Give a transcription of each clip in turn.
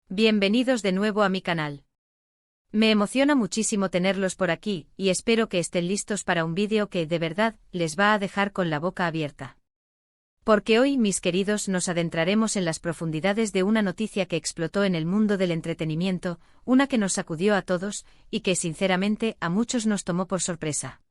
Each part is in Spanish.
Bienvenidos de nuevo a mi canal. Me emociona muchísimo tenerlos por aquí, y espero que estén listos para un vídeo que, de verdad, les va a dejar con la boca abierta. Porque hoy, mis queridos, nos adentraremos en las profundidades de una noticia que explotó en el mundo del entretenimiento, una que nos sacudió a todos, y que, sinceramente, a muchos nos tomó por sorpresa.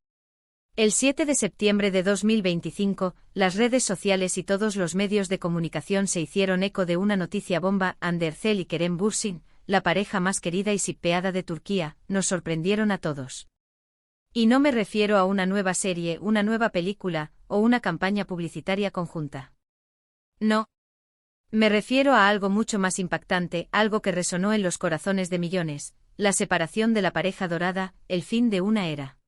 El 7 de septiembre de 2025, las redes sociales y todos los medios de comunicación se hicieron eco de una noticia bomba. Hande Erçel y Kerem Bürsin, la pareja más querida y shippeada de Turquía, nos sorprendieron a todos. Y no me refiero a una nueva serie, una nueva película, o una campaña publicitaria conjunta. No. Me refiero a algo mucho más impactante, algo que resonó en los corazones de millones, la separación de la pareja dorada, el fin de una era.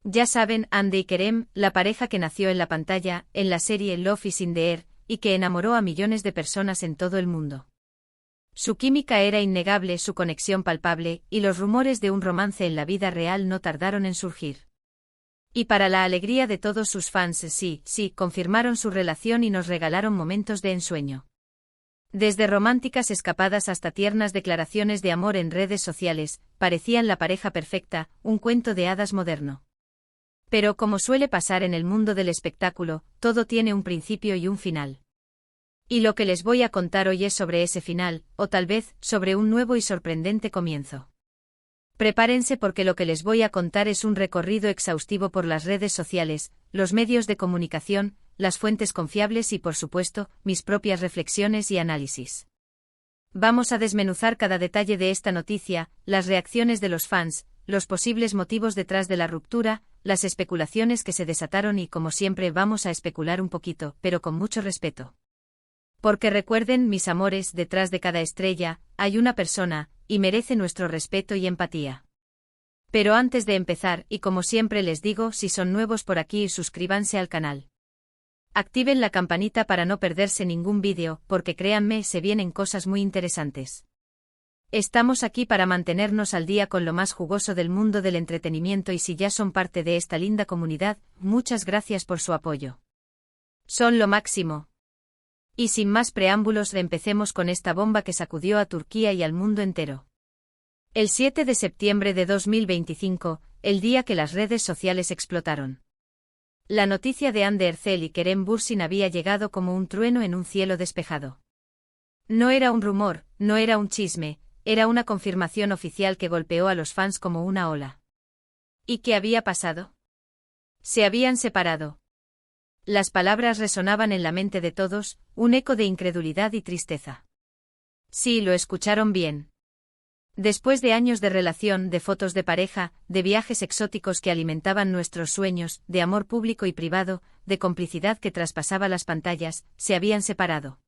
Ya saben, Hande y Kerem, la pareja que nació en la pantalla, en la serie Love is in the Air, y que enamoró a millones de personas en todo el mundo. Su química era innegable, su conexión palpable, y los rumores de un romance en la vida real no tardaron en surgir. Y para la alegría de todos sus fans, sí, confirmaron su relación y nos regalaron momentos de ensueño. Desde románticas escapadas hasta tiernas declaraciones de amor en redes sociales, parecían la pareja perfecta, un cuento de hadas moderno. Pero como suele pasar en el mundo del espectáculo, todo tiene un principio y un final. Y lo que les voy a contar hoy es sobre ese final, o tal vez, sobre un nuevo y sorprendente comienzo. Prepárense porque lo que les voy a contar es un recorrido exhaustivo por las redes sociales, los medios de comunicación, las fuentes confiables y, por supuesto, mis propias reflexiones y análisis. Vamos a desmenuzar cada detalle de esta noticia, las reacciones de los fans, los posibles motivos detrás de la ruptura, las especulaciones que se desataron y, como siempre, vamos a especular un poquito, pero con mucho respeto. Porque recuerden, mis amores, detrás de cada estrella, hay una persona, y merece nuestro respeto y empatía. Pero antes de empezar, y como siempre les digo, si son nuevos por aquí, suscríbanse al canal. Activen la campanita para no perderse ningún vídeo, porque créanme, se vienen cosas muy interesantes. Estamos aquí para mantenernos al día con lo más jugoso del mundo del entretenimiento y si ya son parte de esta linda comunidad, muchas gracias por su apoyo. Son lo máximo. Y sin más preámbulos, empecemos con esta bomba que sacudió a Turquía y al mundo entero. El 7 de septiembre de 2025, el día que las redes sociales explotaron. La noticia de Hande Erçel y Kerem Bürsin había llegado como un trueno en un cielo despejado. No era un rumor, no era un chisme, era una confirmación oficial que golpeó a los fans como una ola. ¿Y qué había pasado? Se habían separado. Las palabras resonaban en la mente de todos, un eco de incredulidad y tristeza. Sí, lo escucharon bien. Después de años de relación, de fotos de pareja, de viajes exóticos que alimentaban nuestros sueños, de amor público y privado, de complicidad que traspasaba las pantallas, se habían separado.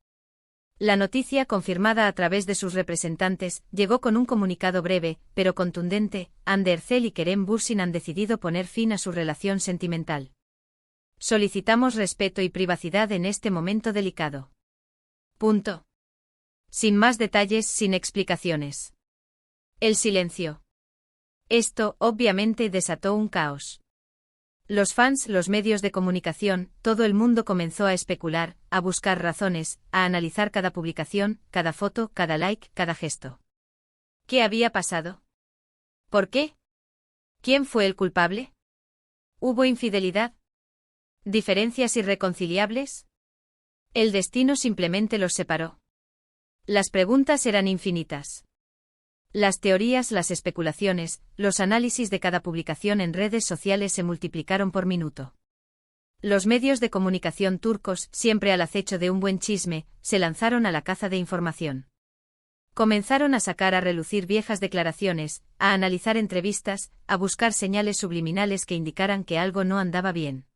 La noticia, confirmada a través de sus representantes, llegó con un comunicado breve, pero contundente: Hande Erçel y Kerem Bürsin han decidido poner fin a su relación sentimental. Solicitamos respeto y privacidad en este momento delicado. Punto. Sin más detalles, sin explicaciones. El silencio. Esto, obviamente, desató un caos. Los fans, los medios de comunicación, todo el mundo comenzó a especular, a buscar razones, a analizar cada publicación, cada foto, cada like, cada gesto. ¿Qué había pasado? ¿Por qué? ¿Quién fue el culpable? ¿Hubo infidelidad? ¿Diferencias irreconciliables? ¿El destino simplemente los separó? Las preguntas eran infinitas. Las teorías, las especulaciones, los análisis de cada publicación en redes sociales se multiplicaron por minuto. Los medios de comunicación turcos, siempre al acecho de un buen chisme, se lanzaron a la caza de información. Comenzaron a sacar a relucir viejas declaraciones, a analizar entrevistas, a buscar señales subliminales que indicaran que algo no andaba bien.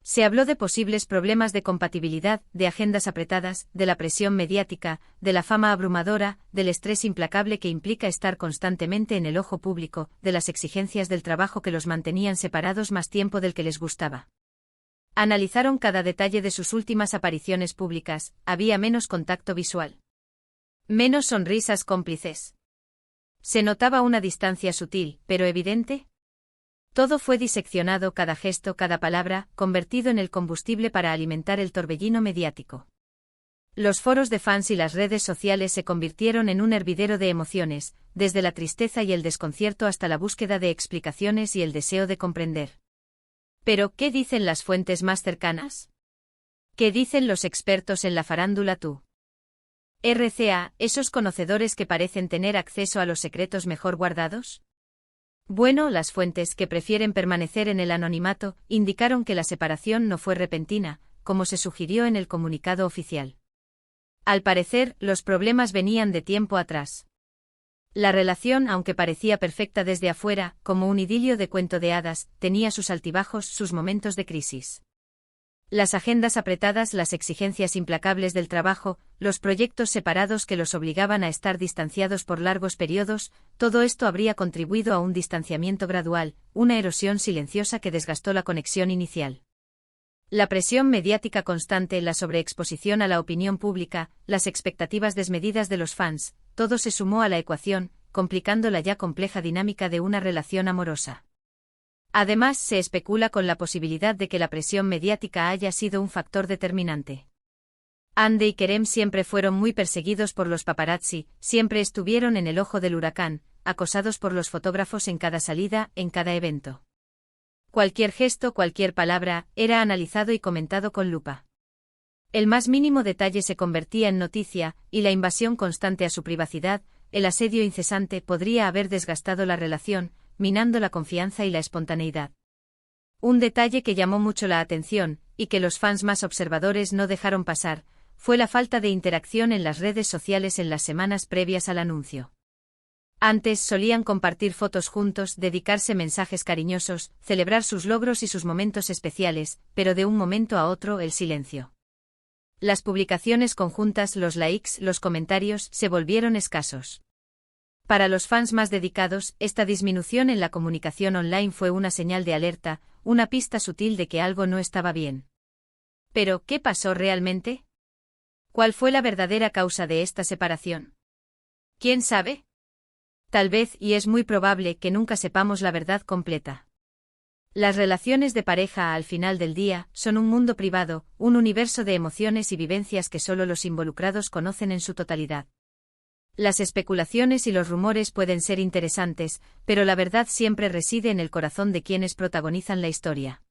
Se habló de posibles problemas de compatibilidad, de agendas apretadas, de la presión mediática, de la fama abrumadora, del estrés implacable que implica estar constantemente en el ojo público, de las exigencias del trabajo que los mantenían separados más tiempo del que les gustaba. Analizaron cada detalle de sus últimas apariciones públicas, había menos contacto visual. Menos sonrisas cómplices. Se notaba una distancia sutil, pero evidente. Todo fue diseccionado, cada gesto, cada palabra, convertido en el combustible para alimentar el torbellino mediático. Los foros de fans y las redes sociales se convirtieron en un hervidero de emociones, desde la tristeza y el desconcierto hasta la búsqueda de explicaciones y el deseo de comprender. Pero, ¿qué dicen las fuentes más cercanas? ¿Qué dicen los expertos en la farándula tú? RCA, esos conocedores que parecen tener acceso a los secretos mejor guardados. Bueno, las fuentes que prefieren permanecer en el anonimato indicaron que la separación no fue repentina, como se sugirió en el comunicado oficial. Al parecer, los problemas venían de tiempo atrás. La relación, aunque parecía perfecta desde afuera, como un idilio de cuento de hadas, tenía sus altibajos, sus momentos de crisis. Las agendas apretadas, las exigencias implacables del trabajo, los proyectos separados que los obligaban a estar distanciados por largos periodos, todo esto habría contribuido a un distanciamiento gradual, una erosión silenciosa que desgastó la conexión inicial. La presión mediática constante, la sobreexposición a la opinión pública, las expectativas desmedidas de los fans, todo se sumó a la ecuación, complicando la ya compleja dinámica de una relación amorosa. Además, se especula con la posibilidad de que la presión mediática haya sido un factor determinante. Andy y Kerem siempre fueron muy perseguidos por los paparazzi, siempre estuvieron en el ojo del huracán, acosados por los fotógrafos en cada salida, en cada evento. Cualquier gesto, cualquier palabra, era analizado y comentado con lupa. El más mínimo detalle se convertía en noticia, y la invasión constante a su privacidad, el asedio incesante podría haber desgastado la relación, minando la confianza y la espontaneidad. Un detalle que llamó mucho la atención, y que los fans más observadores no dejaron pasar, fue la falta de interacción en las redes sociales en las semanas previas al anuncio. Antes solían compartir fotos juntos, dedicarse mensajes cariñosos, celebrar sus logros y sus momentos especiales, pero de un momento a otro el silencio. Las publicaciones conjuntas, los likes, los comentarios, se volvieron escasos. Para los fans más dedicados, esta disminución en la comunicación online fue una señal de alerta, una pista sutil de que algo no estaba bien. Pero, ¿qué pasó realmente? ¿Cuál fue la verdadera causa de esta separación? ¿Quién sabe? Tal vez, y es muy probable, que nunca sepamos la verdad completa. Las relaciones de pareja al final del día son un mundo privado, un universo de emociones y vivencias que solo los involucrados conocen en su totalidad. Las especulaciones y los rumores pueden ser interesantes, pero la verdad siempre reside en el corazón de quienes protagonizan la historia.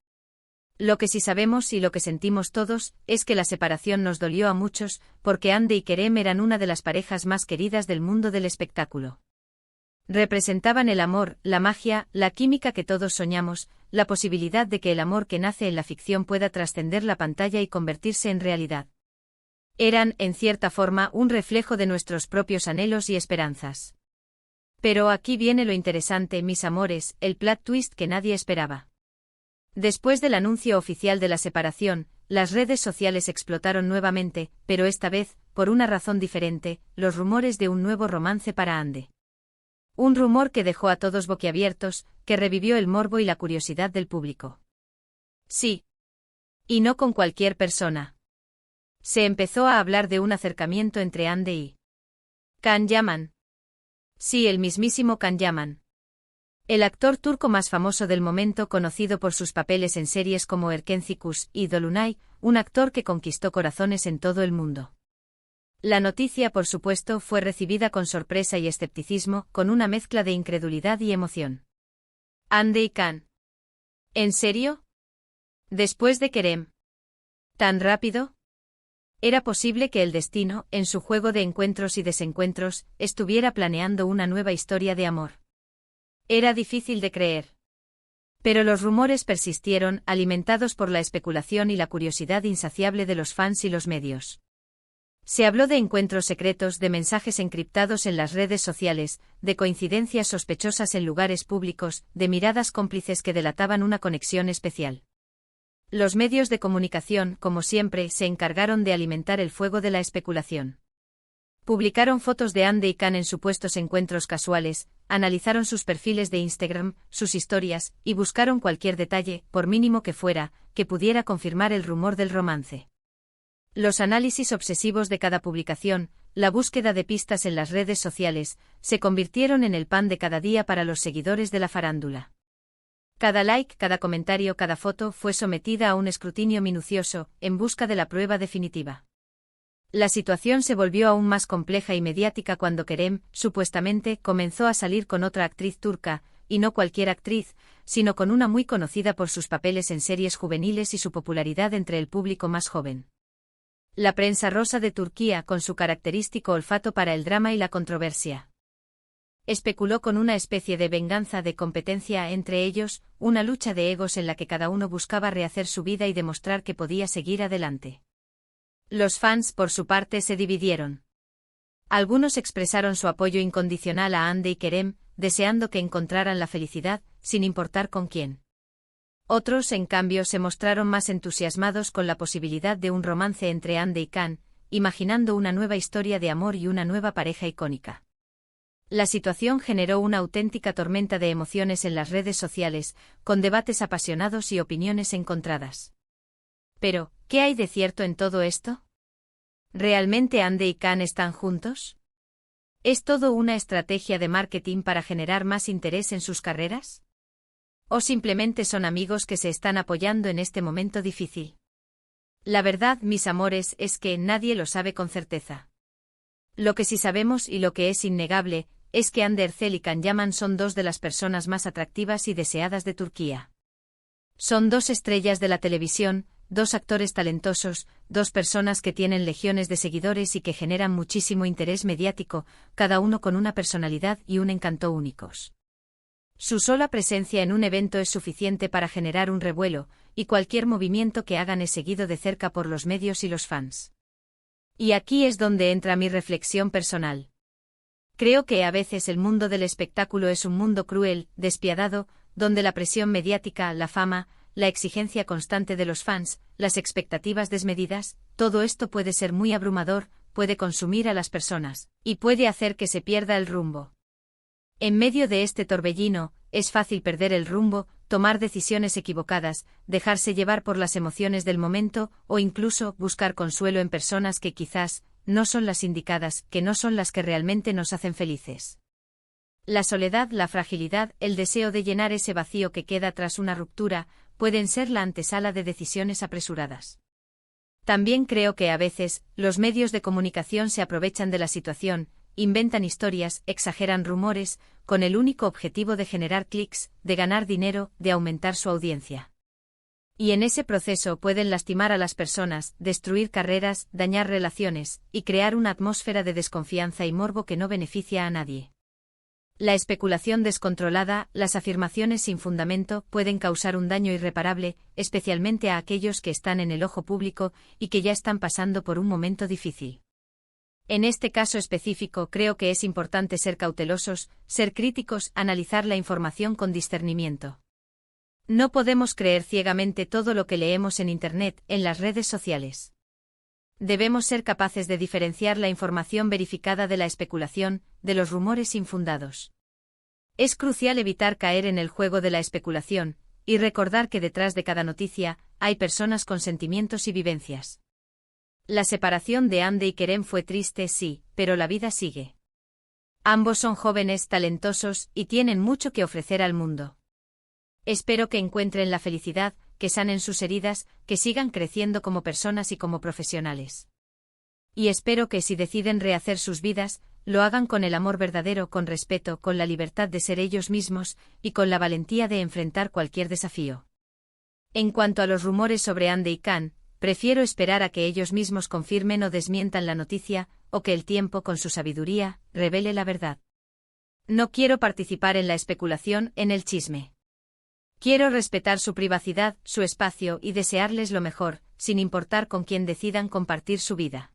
Lo que sí sabemos y lo que sentimos todos, es que la separación nos dolió a muchos, porque Andy y Kerem eran una de las parejas más queridas del mundo del espectáculo. Representaban el amor, la magia, la química que todos soñamos, la posibilidad de que el amor que nace en la ficción pueda trascender la pantalla y convertirse en realidad. Eran, en cierta forma, un reflejo de nuestros propios anhelos y esperanzas. Pero aquí viene lo interesante, mis amores, el plot twist que nadie esperaba. Después del anuncio oficial de la separación, las redes sociales explotaron nuevamente, pero esta vez, por una razón diferente, los rumores de un nuevo romance para Andy. Un rumor que dejó a todos boquiabiertos, que revivió el morbo y la curiosidad del público. Sí. Y no con cualquier persona. Se empezó a hablar de un acercamiento entre Andy y Can Yaman. Sí, el mismísimo Can Yaman. El actor turco más famoso del momento, conocido por sus papeles en series como Erkencikus y Dolunay, un actor que conquistó corazones en todo el mundo. La noticia, por supuesto, fue recibida con sorpresa y escepticismo, con una mezcla de incredulidad y emoción. Andy y Can. ¿En serio? ¿Después de Kerem? ¿Tan rápido? Era posible que el destino, en su juego de encuentros y desencuentros, estuviera planeando una nueva historia de amor. Era difícil de creer. Pero los rumores persistieron, alimentados por la especulación y la curiosidad insaciable de los fans y los medios. Se habló de encuentros secretos, de mensajes encriptados en las redes sociales, de coincidencias sospechosas en lugares públicos, de miradas cómplices que delataban una conexión especial. Los medios de comunicación, como siempre, se encargaron de alimentar el fuego de la especulación. Publicaron fotos de Andy y Can en supuestos encuentros casuales, analizaron sus perfiles de Instagram, sus historias, y buscaron cualquier detalle, por mínimo que fuera, que pudiera confirmar el rumor del romance. Los análisis obsesivos de cada publicación, la búsqueda de pistas en las redes sociales, se convirtieron en el pan de cada día para los seguidores de la farándula. Cada like, cada comentario, cada foto fue sometida a un escrutinio minucioso, en busca de la prueba definitiva. La situación se volvió aún más compleja y mediática cuando Kerem, supuestamente, comenzó a salir con otra actriz turca, y no cualquier actriz, sino con una muy conocida por sus papeles en series juveniles y su popularidad entre el público más joven. La prensa rosa de Turquía, con su característico olfato para el drama y la controversia, especuló con una especie de venganza de competencia entre ellos, una lucha de egos en la que cada uno buscaba rehacer su vida y demostrar que podía seguir adelante. Los fans, por su parte, se dividieron. Algunos expresaron su apoyo incondicional a Hande y Kerem, deseando que encontraran la felicidad, sin importar con quién. Otros, en cambio, se mostraron más entusiasmados con la posibilidad de un romance entre Hande y Can, imaginando una nueva historia de amor y una nueva pareja icónica. La situación generó una auténtica tormenta de emociones en las redes sociales, con debates apasionados y opiniones encontradas. Pero, ¿qué hay de cierto en todo esto? ¿Realmente Hande y Can están juntos? ¿Es todo una estrategia de marketing para generar más interés en sus carreras? ¿O simplemente son amigos que se están apoyando en este momento difícil? La verdad, mis amores, es que nadie lo sabe con certeza. Lo que sí sabemos y lo que es innegable, es que Hande Erçel y Can Yaman son dos de las personas más atractivas y deseadas de Turquía. Son dos estrellas de la televisión, dos actores talentosos, dos personas que tienen legiones de seguidores y que generan muchísimo interés mediático, cada uno con una personalidad y un encanto únicos. Su sola presencia en un evento es suficiente para generar un revuelo, y cualquier movimiento que hagan es seguido de cerca por los medios y los fans. Y aquí es donde entra mi reflexión personal. Creo que a veces el mundo del espectáculo es un mundo cruel, despiadado, donde la presión mediática, la fama, la exigencia constante de los fans, las expectativas desmedidas, todo esto puede ser muy abrumador, puede consumir a las personas, y puede hacer que se pierda el rumbo. En medio de este torbellino, es fácil perder el rumbo, tomar decisiones equivocadas, dejarse llevar por las emociones del momento, o incluso buscar consuelo en personas que quizás no son las indicadas, que no son las que realmente nos hacen felices. La soledad, la fragilidad, el deseo de llenar ese vacío que queda tras una ruptura, pueden ser la antesala de decisiones apresuradas. También creo que a veces, los medios de comunicación se aprovechan de la situación, inventan historias, exageran rumores, con el único objetivo de generar clics, de ganar dinero, de aumentar su audiencia. Y en ese proceso pueden lastimar a las personas, destruir carreras, dañar relaciones, y crear una atmósfera de desconfianza y morbo que no beneficia a nadie. La especulación descontrolada, las afirmaciones sin fundamento, pueden causar un daño irreparable, especialmente a aquellos que están en el ojo público y que ya están pasando por un momento difícil. En este caso específico creo que es importante ser cautelosos, ser críticos, analizar la información con discernimiento. No podemos creer ciegamente todo lo que leemos en Internet, en las redes sociales. Debemos ser capaces de diferenciar la información verificada de la especulación, de los rumores infundados. Es crucial evitar caer en el juego de la especulación, y recordar que detrás de cada noticia, hay personas con sentimientos y vivencias. La separación de Hande y Kerem fue triste, sí, pero la vida sigue. Ambos son jóvenes, talentosos, y tienen mucho que ofrecer al mundo. Espero que encuentren la felicidad, que sanen sus heridas, que sigan creciendo como personas y como profesionales. Y espero que si deciden rehacer sus vidas, lo hagan con el amor verdadero, con respeto, con la libertad de ser ellos mismos, y con la valentía de enfrentar cualquier desafío. En cuanto a los rumores sobre Hande y Can, prefiero esperar a que ellos mismos confirmen o desmientan la noticia, o que el tiempo, con su sabiduría, revele la verdad. No quiero participar en la especulación, en el chisme. Quiero respetar su privacidad, su espacio y desearles lo mejor, sin importar con quién decidan compartir su vida.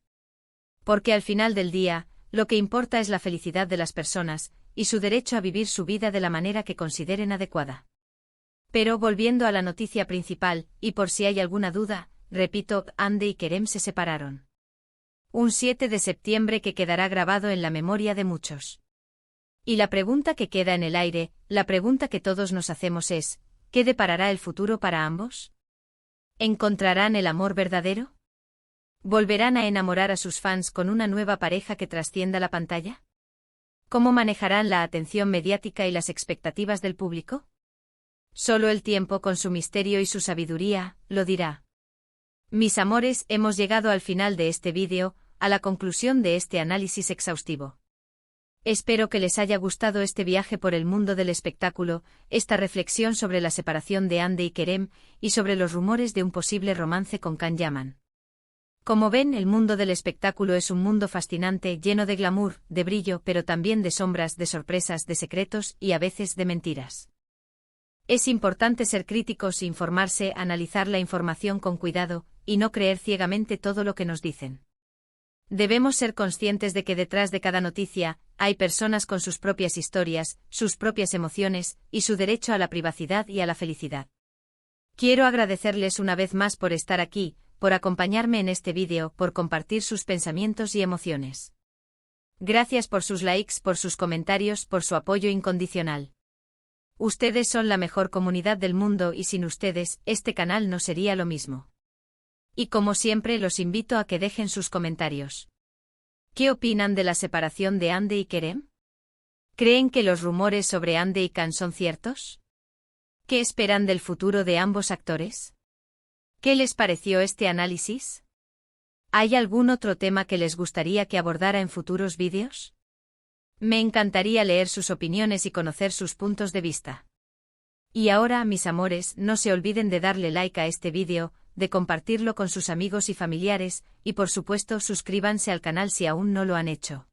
Porque al final del día, lo que importa es la felicidad de las personas, y su derecho a vivir su vida de la manera que consideren adecuada. Pero volviendo a la noticia principal, y por si hay alguna duda, repito, Hande y Kerem se separaron. Un 7 de septiembre que quedará grabado en la memoria de muchos. Y la pregunta que queda en el aire, la pregunta que todos nos hacemos es, ¿qué deparará el futuro para ambos? ¿Encontrarán el amor verdadero? ¿Volverán a enamorar a sus fans con una nueva pareja que trascienda la pantalla? ¿Cómo manejarán la atención mediática y las expectativas del público? Solo el tiempo, con su misterio y su sabiduría, lo dirá. Mis amores, hemos llegado al final de este vídeo. a la conclusión de este análisis exhaustivo. Espero que les haya gustado este viaje por el mundo del espectáculo, esta reflexión sobre la separación de Hande y Kerem, y sobre los rumores de un posible romance con Can Yaman. Como ven, el mundo del espectáculo es un mundo fascinante, lleno de glamour, de brillo, pero también de sombras, de sorpresas, de secretos y a veces de mentiras. Es importante ser críticos, informarse, analizar la información con cuidado, y no creer ciegamente todo lo que nos dicen. Debemos ser conscientes de que detrás de cada noticia, hay personas con sus propias historias, sus propias emociones, y su derecho a la privacidad y a la felicidad. Quiero agradecerles una vez más por estar aquí, por acompañarme en este vídeo, por compartir sus pensamientos y emociones. Gracias por sus likes, por sus comentarios, por su apoyo incondicional. Ustedes son la mejor comunidad del mundo y sin ustedes, este canal no sería lo mismo. Y como siempre los invito a que dejen sus comentarios. ¿Qué opinan de la separación de Hande y Kerem? ¿Creen que los rumores sobre Hande y Can son ciertos? ¿Qué esperan del futuro de ambos actores? ¿Qué les pareció este análisis? ¿Hay algún otro tema que les gustaría que abordara en futuros vídeos? Me encantaría leer sus opiniones y conocer sus puntos de vista. Y ahora, mis amores, no se olviden de darle like a este vídeo, de compartirlo con sus amigos y familiares, y por supuesto suscríbanse al canal si aún no lo han hecho.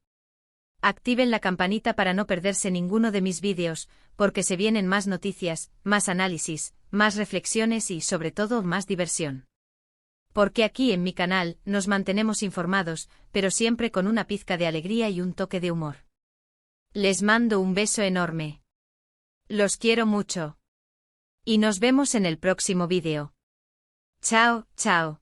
Activen la campanita para no perderse ninguno de mis vídeos, porque se vienen más noticias, más análisis, más reflexiones y sobre todo más diversión. Porque aquí en mi canal nos mantenemos informados, pero siempre con una pizca de alegría y un toque de humor. Les mando un beso enorme. Los quiero mucho. Y nos vemos en el próximo vídeo. Chao, chao.